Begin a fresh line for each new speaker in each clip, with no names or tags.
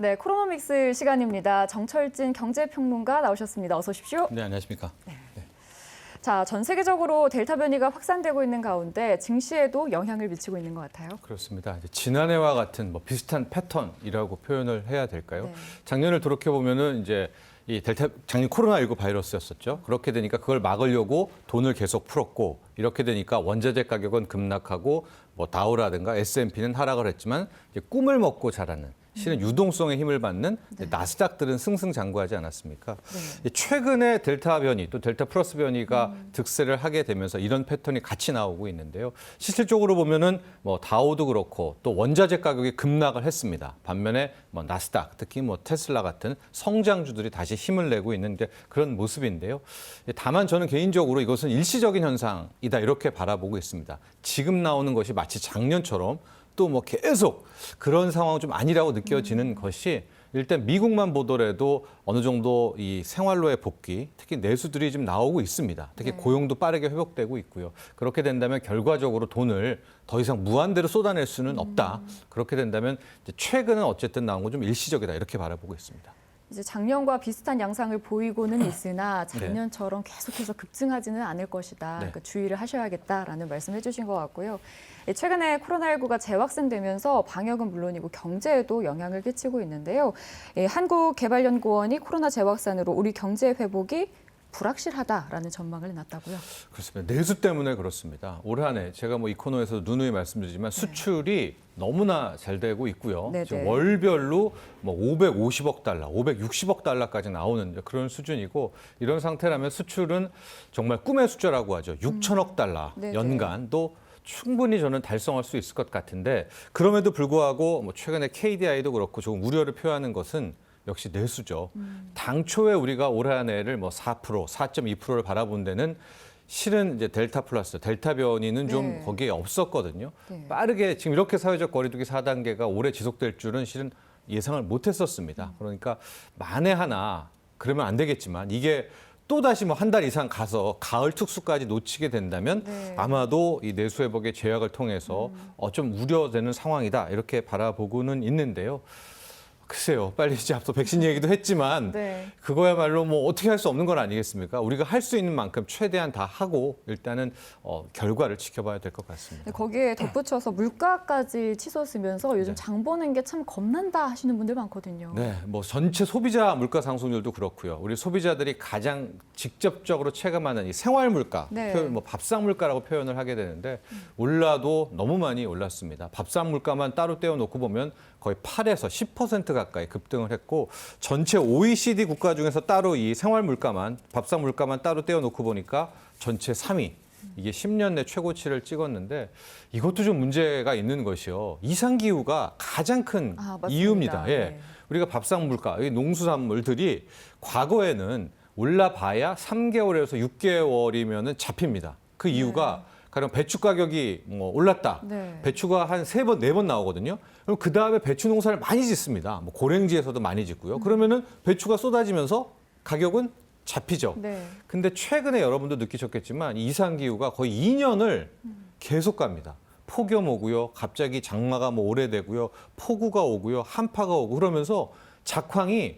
네, 코로노믹스 시간입니다. 정철진 경제평론가 나오셨습니다. 어서 오십시오.
네, 안녕하십니까.
자, 전 세계적으로 델타 변이가 확산되고 있는 가운데 증시에도 영향을 미치고 있는 것 같아요.
그렇습니다. 이제 지난해와 같은 뭐 비슷한 패턴이라고 표현을 해야 될까요?
네.
작년을 돌이켜 보면은 이제 이 작년 코로나19 바이러스였었죠. 그렇게 되니까 그걸 막으려고 돈을 계속 풀었고 이렇게 되니까 원자재 가격은 급락하고 뭐 다우라든가 S&P는 하락을 했지만 이제 꿈을 먹고 자라는 실은 유동성에 힘을 받는 나스닥들은 승승장구하지 않았습니까? 최근에 델타 변이 또 델타 플러스 변이가 득세를 하게 되면서 이런 패턴이 같이 나오고 있는데요. 실질적으로 보면은 뭐 다우도 그렇고 또 원자재 가격이 급락을 했습니다. 반면에 뭐 나스닥 특히 뭐 테슬라 같은 성장주들이 다시 힘을 내고 있는 그런 모습인데요. 다만 저는 개인적으로 이것은 일시적인 현상이다 이렇게 바라보고 있습니다. 지금 나오는 것이 마치 작년처럼 또 뭐 계속 그런 상황은 좀 아니라고 느껴지는 것이 일단 미국만 보더라도 어느 정도 이 생활로의 복귀, 특히 내수들이 좀 나오고 있습니다. 특히 고용도 빠르게 회복되고 있고요. 그렇게 된다면 결과적으로 돈을 더 이상 무한대로 쏟아낼 수는 없다. 그렇게 된다면 이제 최근은 어쨌든 나온 건 좀 일시적이다 이렇게 바라보고 있습니다.
이제 작년과 비슷한 양상을 보이고는 있으나 작년처럼 계속해서 급증하지는 않을 것이다. 그러니까 주의를 하셔야겠다라는 말씀해 주신 것 같고요. 최근에 코로나19가 재확산되면서 방역은 물론이고 경제에도 영향을 끼치고 있는데요. 한국개발연구원이 코로나 재확산으로 우리 경제 회복이 불확실하다라는 전망을 냈다고요.
그렇습니다. 내수 때문에 그렇습니다. 올 한 해 제가 뭐 이 코너에서도 누누이 말씀드리지만 수출이 너무나 잘 되고 있고요. 지금 월별로 뭐 550억 달러, 560억 달러까지 나오는 그런 수준이고 이런 상태라면 수출은 정말 꿈의 숫자라고 하죠. 6천억 달러 연간도 충분히 저는 달성할 수 있을 것 같은데 그럼에도 불구하고 뭐 최근에 KDI도 그렇고 조금 우려를 표하는 것은 역시 내수죠. 당초에 우리가 올 한 해를 뭐 4%, 4.2%를 바라본 데는 실은 이제 델타 플러스, 델타 변이는 좀 거기에 없었거든요. 빠르게 지금 이렇게 사회적 거리두기 4단계가 오래 지속될 줄은 실은 예상을 못 했었습니다. 그러니까 만에 하나 그러면 안 되겠지만 이게 또다시 뭐 한 달 이상 가서 가을 특수까지 놓치게 된다면 아마도 이 내수 회복의 제약을 통해서 좀 우려되는 상황이다 이렇게 바라보고는 있는데요. 글쎄요. 빨리 이제 앞서 백신 얘기도 했지만 그거야말로 뭐 어떻게 할 수 없는 건 아니겠습니까? 우리가 할 수 있는 만큼 최대한 다 하고 일단은 결과를 지켜봐야 될 것 같습니다.
거기에 덧붙여서 물가까지 치솟으면서 요즘 장 보는 게 참 겁난다 하시는 분들 많거든요.
네, 뭐 전체 소비자 물가 상승률도 그렇고요. 우리 소비자들이 가장 직접적으로 체감하는 이 생활 물가, 뭐 밥상 물가라고 표현을 하게 되는데 올라도 너무 많이 올랐습니다. 밥상 물가만 따로 떼어놓고 보면 거의 8에서 10% 가까이 급등을 했고 전체 OECD 국가 중에서 따로 이 생활 물가만 밥상 물가만 따로 떼어놓고 보니까 전체 3위. 이게 10년 내 최고치를 찍었는데 이것도 좀 문제가 있는 것이요. 이상기후가 가장 큰 이유입니다. 우리가 밥상 물가, 이 농수산물들이 과거에는 올라봐야 3개월에서 6개월이면 잡힙니다. 그 이유가 가령 배추 가격이 뭐 올랐다. 배추가 한 3번, 4번 나오거든요. 그럼 그 다음에 배추 농사를 많이 짓습니다. 뭐 고랭지에서도 많이 짓고요. 그러면은 배추가 쏟아지면서 가격은 잡히죠. 근데 최근에 여러분도 느끼셨겠지만 이상기후가 거의 2년을 계속 갑니다. 폭염 오고요. 갑자기 장마가 뭐 오래되고요. 폭우가 오고요. 한파가 오고 그러면서 작황이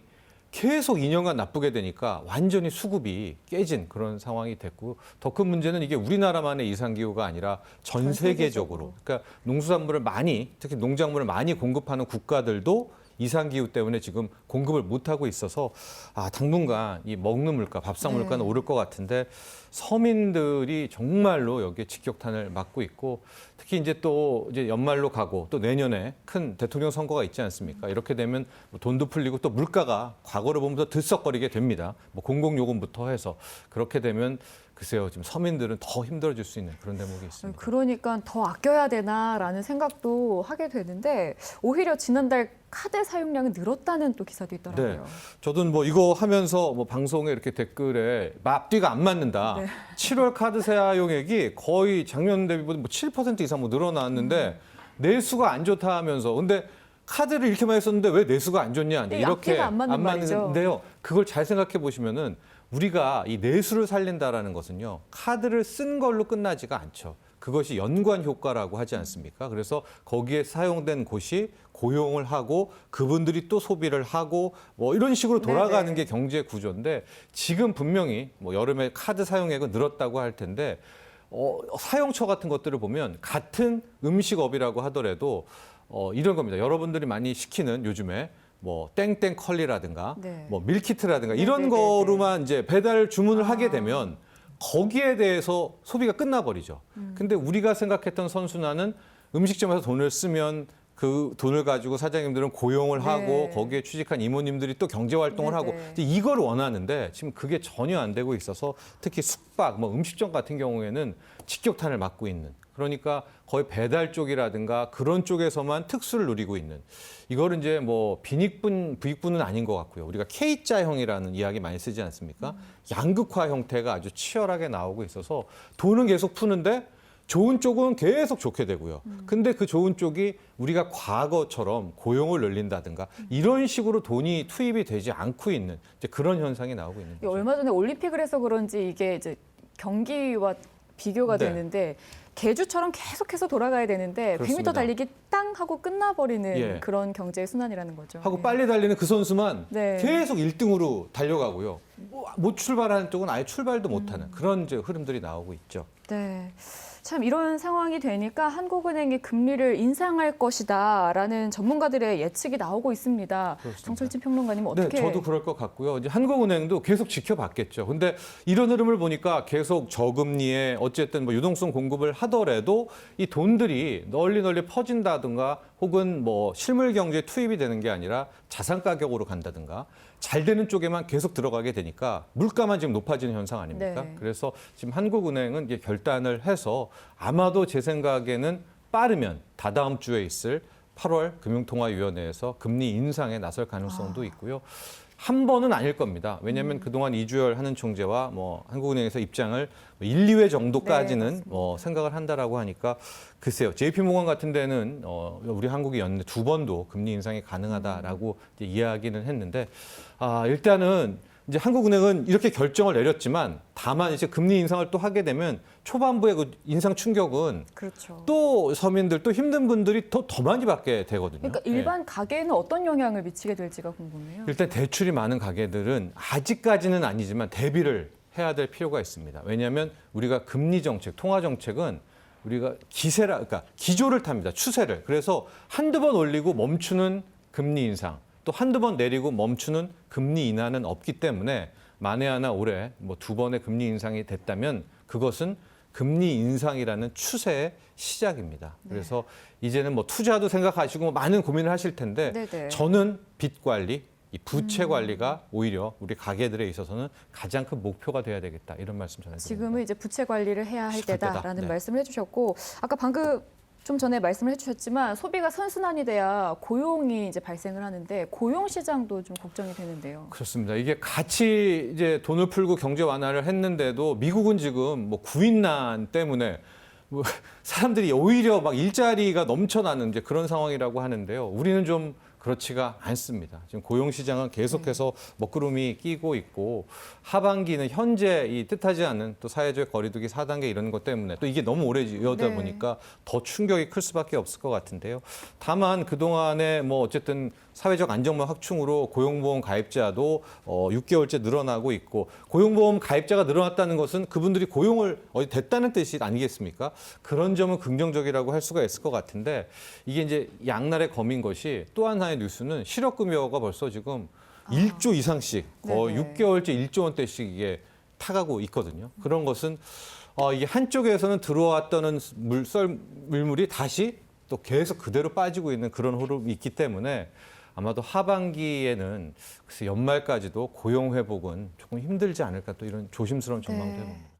계속 2년간 나쁘게 되니까 완전히 수급이 깨진 그런 상황이 됐고 더 큰 문제는 이게 우리나라만의 이상기후가 아니라 전 세계적으로 그러니까 농수산물을 많이 특히 농작물을 많이 공급하는 국가들도 이상기후 때문에 지금 공급을 못하고 있어서 당분간 이 먹는 물가, 밥상 물가는 오를 것 같은데 서민들이 정말로 여기에 직격탄을 맞고 있고 특히 이제 또 이제 연말로 가고 또 내년에 큰 대통령 선거가 있지 않습니까? 이렇게 되면 돈도 풀리고 또 물가가 과거를 보면서 들썩거리게 됩니다. 뭐 공공요금부터 해서 그렇게 되면 글쎄요, 지금 서민들은 더 힘들어질 수 있는 그런 대목이 있습니다.
그러니까 더 아껴야 되나라는 생각도 하게 되는데 오히려 지난달 카드 사용량이 늘었다는 또 기사도 있더라고요.
저도 뭐 이거 하면서 뭐 방송에 이렇게 댓글에 앞뒤가 안 맞는다. 7월 카드 사용액이 거의 작년 대비보다 뭐 7% 이상 뭐 늘어났는데 내수가 안 좋다 하면서 근데 카드를 이렇게 많이 썼는데 왜 내수가 안 좋냐? 이렇게
안
맞는데요. 그걸 잘 생각해 보시면은 우리가 이 내수를 살린다라는 것은요. 카드를 쓴 걸로 끝나지가 않죠. 그것이 연관 효과라고 하지 않습니까? 그래서 거기에 사용된 곳이 고용을 하고 그분들이 또 소비를 하고 뭐 이런 식으로 돌아가는
네네.
게 경제 구조인데 지금 분명히 뭐 여름에 카드 사용액은 늘었다고 할 텐데 사용처 같은 것들을 보면 같은 음식업이라고 하더라도 이런 겁니다. 여러분들이 많이 시키는 요즘에 뭐 땡땡 컬리라든가
네.
뭐 밀키트라든가 이런
네네네네.
거로만 이제 배달 주문을 하게 되면 거기에 대해서 소비가 끝나버리죠. 근데 우리가 생각했던 선순환은 음식점에서 돈을 쓰면 그 돈을 가지고 사장님들은 고용을
네.
하고 거기에 취직한 이모님들이 또 경제 활동을 하고
네네.
이제 이걸 원하는데 지금 그게 전혀 안 되고 있어서 특히 숙박, 뭐 음식점 같은 경우에는 직격탄을 맞고 있는 그러니까 거의 배달 쪽이라든가 그런 쪽에서만 특수를 누리고 있는 이거를 이제 뭐 빈익분, 부익분은 아닌 것 같고요. 우리가 K자형이라는 이야기 많이 쓰지 않습니까? 양극화 형태가 아주 치열하게 나오고 있어서 돈은 계속 푸는데 좋은 쪽은 계속 좋게 되고요. 근데 그 좋은 쪽이 우리가 과거처럼 고용을 늘린다든가 이런 식으로 돈이 투입이 되지 않고 있는 이제 그런 현상이 나오고 있는 거죠.
얼마 전에 올림픽을 해서 그런지 이게 이제 경기와 비교가
네.
되는데 개주처럼 계속해서 돌아가야 되는데
그렇습니다.
100m 달리기 땅 하고 끝나버리는
예.
그런 경제의 순환이라는 거죠.
하고
네.
빨리 달리는 그 선수만
네.
계속 1등으로 달려가고요. 못 출발하는 쪽은 아예 출발도 못하는 그런 이제 흐름들이 나오고 있죠.
네. 참 이런 상황이 되니까 한국은행이 금리를 인상할 것이다라는 전문가들의 예측이 나오고 있습니다.
그렇습니다.
정철진 평론가님 어떻게?
네, 저도 그럴 것 같고요. 이제 한국은행도 계속 지켜봤겠죠. 근데 이런 흐름을 보니까 계속 저금리에 어쨌든 뭐 유동성 공급을 하더라도 이 돈들이 널리 퍼진다든가 혹은 뭐 실물 경제에 투입이 되는 게 아니라 자산 가격으로 간다든가 잘 되는 쪽에만 계속 들어가게 되니까 물가만 지금 높아지는 현상 아닙니까?
네.
그래서 지금 한국은행은 이게 결단을 해서 아마도 제 생각에는 빠르면 다다음 주에 있을 8월 금융통화위원회에서 금리 인상에 나설 가능성도 있고요. 한 번은 아닐 겁니다. 왜냐하면 그동안 이주열 하는 총재와 뭐 한국은행에서 입장을 1, 2회 정도까지는
네,
생각을 한다라고 하니까 글쎄요. JP모건 같은 데는 우리 한국이 연내 2번도 금리 인상이 가능하다라고 이제 이야기는 했는데 일단은 이제 한국은행은 이렇게 결정을 내렸지만 다만 이제 금리 인상을 또 하게 되면 초반부의 그 인상 충격은
그렇죠.
또 서민들 또 힘든 분들이 더 많이 받게 되거든요.
그러니까
예.
일반 가게에는 어떤 영향을 미치게 될지가 궁금해요.
일단 대출이 많은 가게들은 아직까지는 아니지만 대비를 해야 될 필요가 있습니다. 왜냐하면 우리가 금리 정책, 통화 정책은 우리가 그러니까 기조를 탑니다. 추세를. 그래서 한두 번 올리고 멈추는 금리 인상, 또 한두 번 내리고 멈추는 금리 인하는 없기 때문에 만에 하나 올해 뭐 2번의 금리 인상이 됐다면 그것은 금리 인상이라는 추세의 시작입니다. 그래서 이제는 뭐 투자도 생각하시고 뭐 많은 고민을 하실 텐데
네네.
저는 빚 관리, 이 부채 관리가 오히려 우리 가게들에 있어서는 가장 큰 목표가 돼야 되겠다 이런 말씀 전해드립니다.
지금은 이제 부채 관리를 해야 할
시작할 때다.
때다라는
네.
말씀을 해주셨고 아까 방금 좀 전에 말씀을 해주셨지만 소비가 선순환이 돼야 고용이 이제 발생을 하는데 고용 시장도 좀 걱정이 되는데요.
그렇습니다. 이게 같이 이제 돈을 풀고 경제 완화를 했는데도 미국은 지금 뭐 구인난 때문에 뭐 사람들이 오히려 막 일자리가 넘쳐나는 이제 그런 상황이라고 하는데요. 우리는 좀 그렇지가 않습니다. 지금 고용 시장은 계속해서 먹구름이 끼고 있고 하반기는 현재 이 뜻하지 않은 또 사회적 거리두기 4단계 이런 것 때문에 또 이게 너무 오래 이어다
네.
보니까 더 충격이 클 수밖에 없을 것 같은데요. 다만 그동안에 뭐 어쨌든 사회적 안정망 확충으로 고용보험 가입자도 6개월째 늘어나고 있고 고용보험 가입자가 늘어났다는 것은 그분들이 고용을 어디 됐다는 뜻이 아니겠습니까? 그런 점은 긍정적이라고 할 수가 있을 것 같은데 이게 이제 양날의 검인 것이 또 하나의 뉴스는 실업급여가 벌써 지금 1조 이상씩 거의
네네.
6개월째 1조 원대씩 이게 타가고 있거든요. 그런 것은 이게 한쪽에서는 들어왔던 물물이 다시 또 계속 그대로 빠지고 있는 그런 흐름이 있기 때문에 아마도 하반기에는 글쎄 연말까지도 고용 회복은 조금 힘들지 않을까 또 이런 조심스러운 전망도 해봅니다.